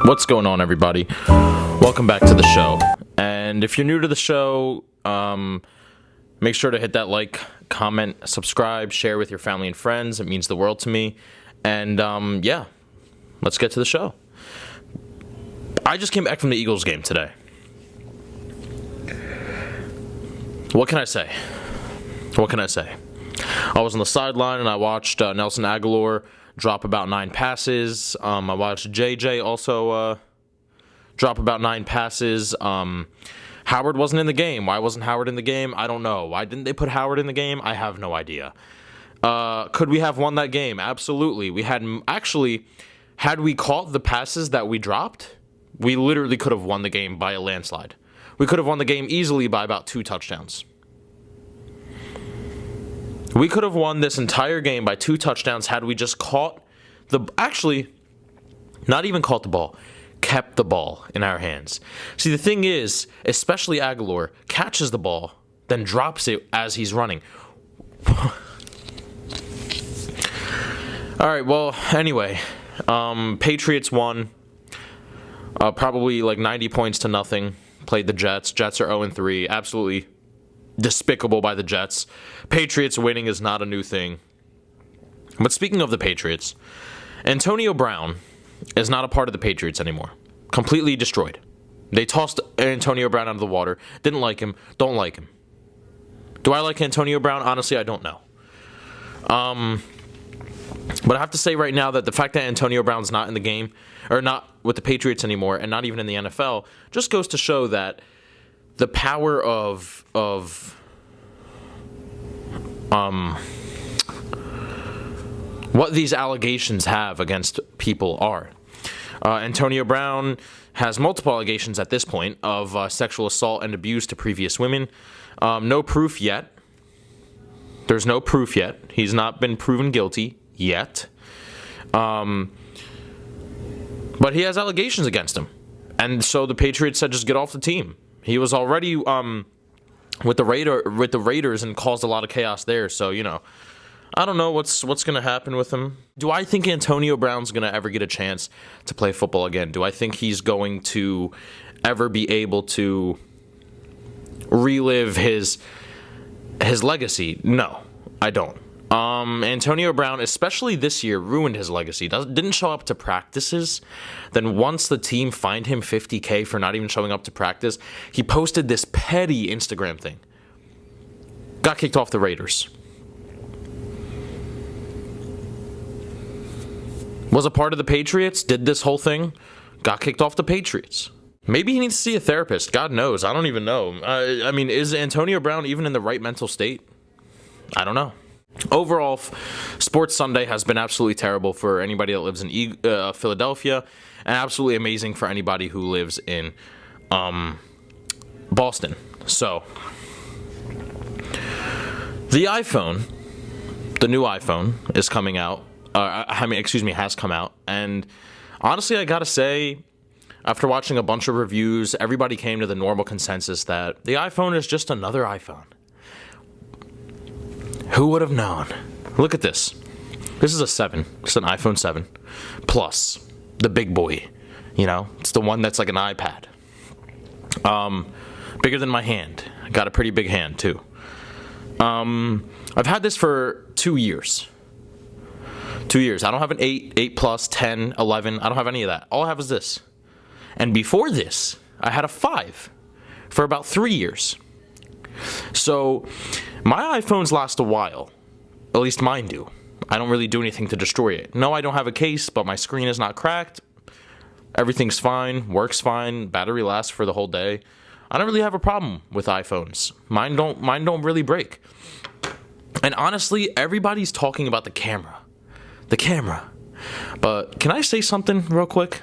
What's going on, everybody? Welcome back to the show. And if you're new to the show, make sure to hit that like, comment, subscribe, share with your family and friends. It means the world to me. And yeah, let's get to the show. I just came back from the Eagles game today. What can I say? I was on the sideline and I watched Nelson Aguilar drop about 9 passes. I watched JJ also drop about 9 passes. Howard wasn't in the game. Why wasn't Howard in the game? I don't know. Why didn't they put Howard in the game? I have no idea. Could we have won that game? Absolutely. We had we caught the passes that we dropped, we literally could have won the game by a landslide. We could have won the game easily by about 2 touchdowns. We could have won this entire game by 2 touchdowns had we just not even caught the ball, kept the ball in our hands. See, the thing is, especially Aguilar, catches the ball, then drops it as he's running. All right, well, anyway, Patriots won, probably like 90 points to nothing. Played the Jets. Jets are 0-3, absolutely despicable by the Jets. Patriots winning is not a new thing. But speaking of the Patriots, Antonio Brown is not a part of the Patriots anymore. Completely destroyed. They tossed Antonio Brown out of the water. Didn't like him. Don't like him. Do I like Antonio Brown? Honestly, I don't know. But I have to say right now that the fact that Antonio Brown's not in the game, or not with the Patriots anymore, and not even in the NFL, just goes to show that the power of what these allegations have against people are. Antonio Brown has multiple allegations at this point of sexual assault and abuse to previous women. No proof yet. There's no proof yet. He's not been proven guilty yet. But he has allegations against him. And so the Patriots said just get off the team. He was already with the Raiders and caused a lot of chaos there. So, I don't know what's going to happen with him. Do I think Antonio Brown's going to ever get a chance to play football again? Do I think he's going to ever be able to relive his legacy? No, I don't. Antonio Brown, especially this year, ruined his legacy. Didn't show up to practices. Then once the team fined him $50K for not even showing up to practice, he posted this petty Instagram thing. Got kicked off the Raiders. Was a part of the Patriots, did this whole thing, got kicked off the Patriots. Maybe he needs to see a therapist. God knows. I don't even know. I mean, is Antonio Brown even in the right mental state? I don't know. Overall, Sports Sunday has been absolutely terrible for anybody that lives in Philadelphia, and absolutely amazing for anybody who lives in Boston. So, the new iPhone is coming out. Has come out. And honestly, I gotta say, after watching a bunch of reviews, everybody came to the normal consensus that the iPhone is just another iPhone. Who would have known? Look at this. This is a 7. It's an iPhone 7 Plus, the big boy. It's the one that's like an iPad. Bigger than my hand. I got a pretty big hand too. I've had this for 2 years. 2 years. I don't have an 8 Plus, 10, 11. I don't have any of that. All I have is this. And before this, I had a 5 for about 3 years. So, my iPhones last a while. At least mine do. I don't really do anything to destroy it. No, I don't have a case, but my screen is not cracked. Everything's fine, works fine, battery lasts for the whole day. I don't really have a problem with iPhones. Mine don't really break. And honestly, everybody's talking about the camera. The camera. But can I say something real quick?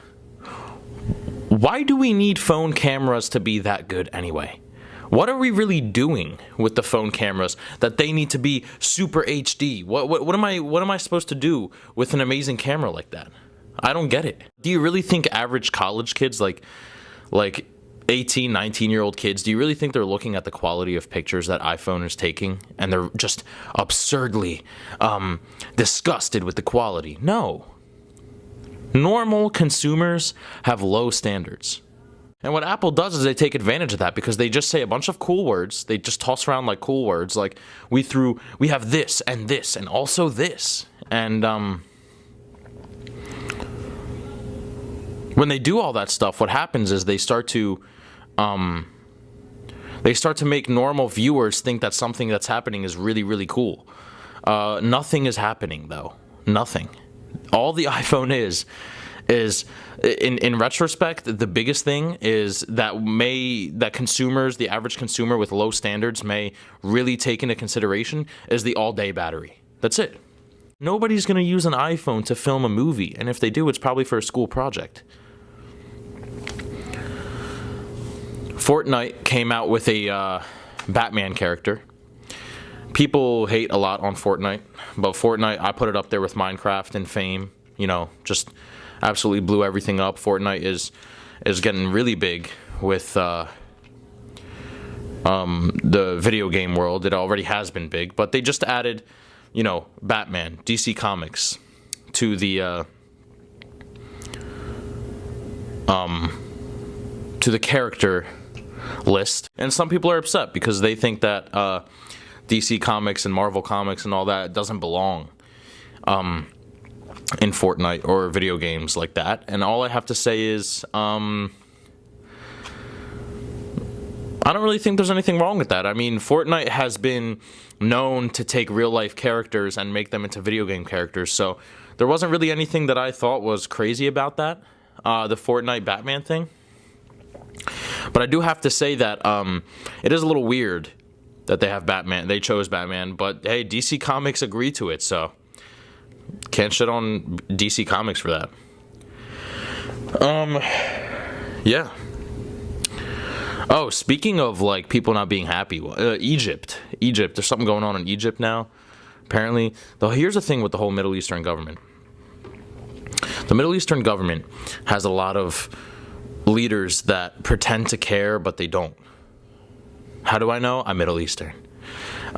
Why do we need phone cameras to be that good anyway? What are we really doing with the phone cameras that they need to be super HD? What am I supposed to do with an amazing camera like that? I don't get it. Do you really think average college kids, like 18, 19-year-old kids, do you really think they're looking at the quality of pictures that iPhone is taking and they're just absurdly disgusted with the quality? No. Normal consumers have low standards. And what Apple does is they take advantage of that because they just say a bunch of cool words. They just toss around like cool words, like we have this and also this. And when they do all that stuff, what happens is they start to make normal viewers think that something that's happening is really, really cool. Nothing is happening though. Nothing. All the iPhone is in retrospect, the biggest thing is that consumers, the average consumer with low standards, may really take into consideration is the all-day battery. That's it. Nobody's going to use an iPhone to film a movie, and if they do, it's probably for a school project. Fortnite came out with a Batman character. People hate a lot on Fortnite, but Fortnite, I put it up there with Minecraft and Fame. You know, just absolutely blew everything up. Fortnite is getting really big with the video game world. It already has been big, but they just added, you know, Batman, DC Comics to the character list, and some people are upset because they think that DC Comics and Marvel Comics and all that doesn't belong in Fortnite or video games like that. And all I have to say is I don't really think there's anything wrong with that. I mean, Fortnite has been known to take real life characters and make them into video game characters, so there wasn't really anything that I thought was crazy about that, the Fortnite Batman thing. But I do have to say that it is a little weird that they have Batman. They chose Batman, but hey, DC Comics agreed to it, so can't shit on DC Comics for that. Yeah. Oh, speaking of like people not being happy, Egypt. There's something going on in Egypt now. Apparently, though, here's the thing with the whole Middle Eastern government. The Middle Eastern government has a lot of leaders that pretend to care, but they don't. How do I know? I'm Middle Eastern.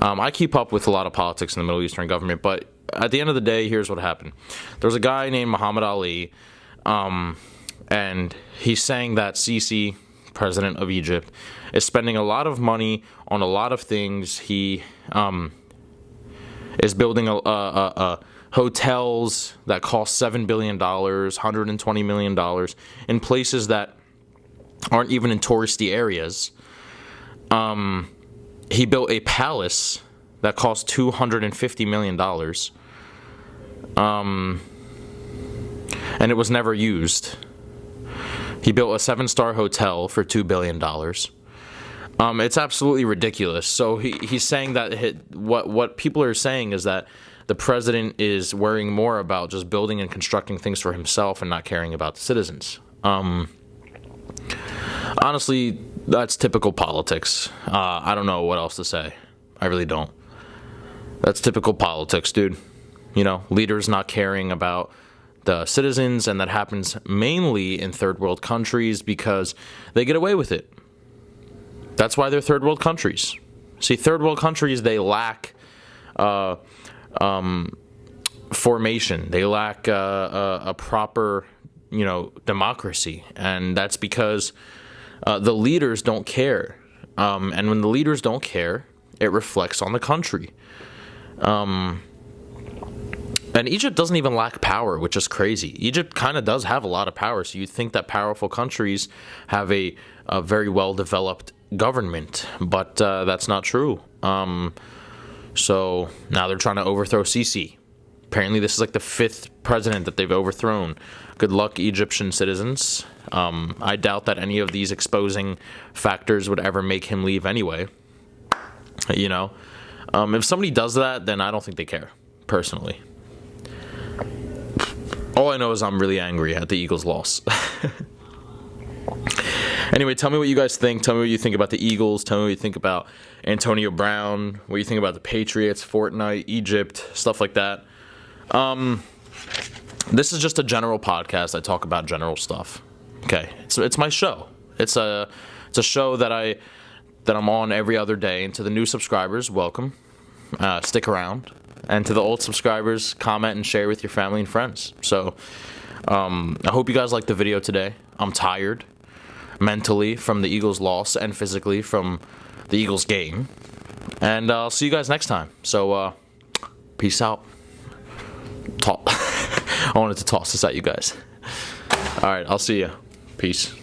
I keep up with a lot of politics in the Middle Eastern government, but at the end of the day, here's what happened. There was a guy named Muhammad Ali, and he's saying that Sisi, president of Egypt, is spending a lot of money on a lot of things. He is building hotels that cost $7 billion, $120 million, in places that aren't even in touristy areas. He built a palace that cost $250 million. And it was never used. He built a 7-star hotel for $2 billion. It's absolutely ridiculous. So he's saying that what people are saying is that the president is worrying more about just building and constructing things for himself and not caring about the citizens. Honestly, that's typical politics. I don't know what else to say. I really don't. That's typical politics, dude. You know, leaders not caring about the citizens, and that happens mainly in third world countries because they get away with it. That's why they're third world countries. See, third world countries, they lack formation. They lack a proper, democracy, and that's because the leaders don't care. And when the leaders don't care, it reflects on the country. And Egypt doesn't even lack power, which is crazy. Egypt kind of does have a lot of power, so you'd think that powerful countries have a very well-developed government, but that's not true. So now they're trying to overthrow Sisi. Apparently this is like the 5th president that they've overthrown. Good luck, Egyptian citizens. I doubt that any of these exposing factors would ever make him leave anyway. If somebody does that, then I don't think they care, personally. All I know is I'm really angry at the Eagles' loss. Anyway, tell me what you guys think. Tell me what you think about the Eagles. Tell me what you think about Antonio Brown. What you think about the Patriots, Fortnite, Egypt, stuff like that. This is just a general podcast. I talk about general stuff. Okay, it's my show. It's a show that I'm on every other day. And to the new subscribers, welcome. Stick around. And to the old subscribers, comment and share with your family and friends. So, I hope you guys liked the video today. I'm tired mentally from the Eagles' loss and physically from the Eagles' game. And I'll see you guys next time. So, peace out. I wanted to toss this at you guys. All right, I'll see you. Peace.